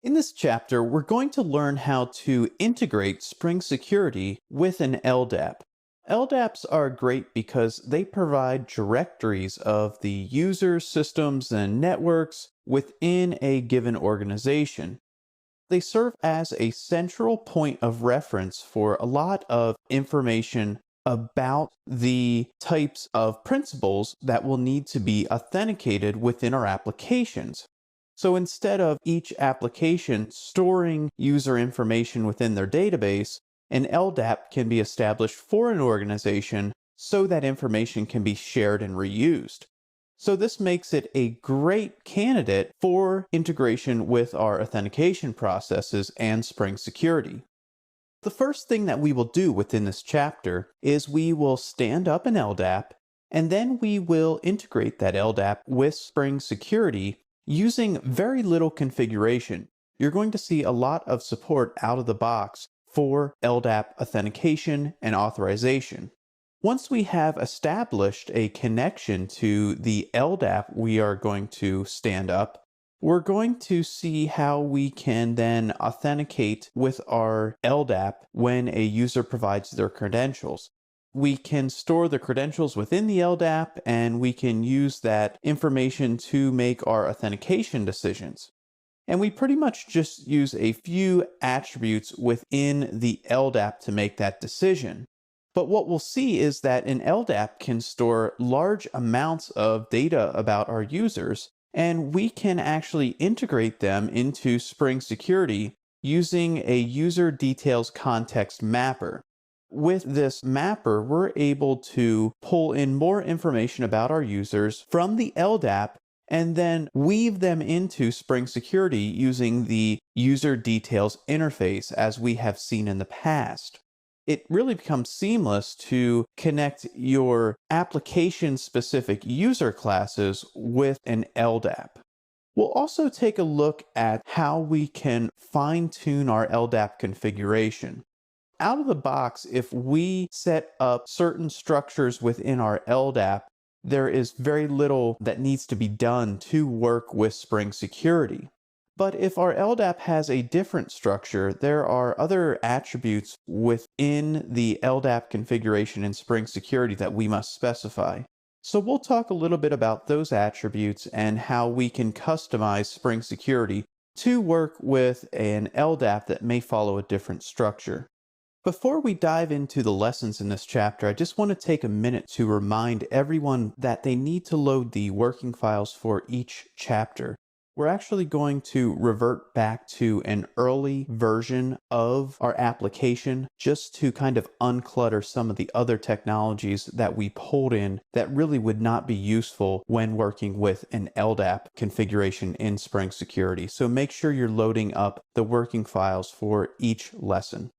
In this chapter, we're going to learn how to integrate Spring Security with an LDAP. LDAPs are great because they provide directories of the users, systems, and networks within a given organization. They serve as a central point of reference for a lot of information about the types of principals that will need to be authenticated within our applications. So instead of each application storing user information within their database, an LDAP can be established for an organization so that information can be shared and reused. So this makes it a great candidate for integration with our authentication processes and Spring Security. The first thing that we will do within this chapter is we will stand up an LDAP, and then we will integrate that LDAP with Spring Security using very little configuration. You're going to see a lot of support out of the box for LDAP authentication and authorization. Once we have established a connection to the LDAP we are going to stand up, we're going to see how we can then authenticate with our LDAP when a user provides their credentials. We can store the credentials within the LDAP, and we can use that information to make our authentication decisions. And we pretty much just use a few attributes within the LDAP to make that decision. But what we'll see is that an LDAP can store large amounts of data about our users, and we can actually integrate them into Spring Security using a user details context mapper. With this mapper, we're able to pull in more information about our users from the LDAP and then weave them into Spring Security using the user details interface as we have seen in the past. It really becomes seamless to connect your application-specific user classes with an LDAP. We'll also take a look at how we can fine-tune our LDAP configuration. Out of the box, if we set up certain structures within our LDAP, there is very little that needs to be done to work with Spring Security. But if our LDAP has a different structure, there are other attributes within the LDAP configuration in Spring Security that we must specify. So we'll talk a little bit about those attributes and how we can customize Spring Security to work with an LDAP that may follow a different structure. Before we dive into the lessons in this chapter, I just want to take a minute to remind everyone that they need to load the working files for each chapter. We're actually going to revert back to an early version of our application just to kind of unclutter some of the other technologies that we pulled in that really would not be useful when working with an LDAP configuration in Spring Security. So make sure you're loading up the working files for each lesson.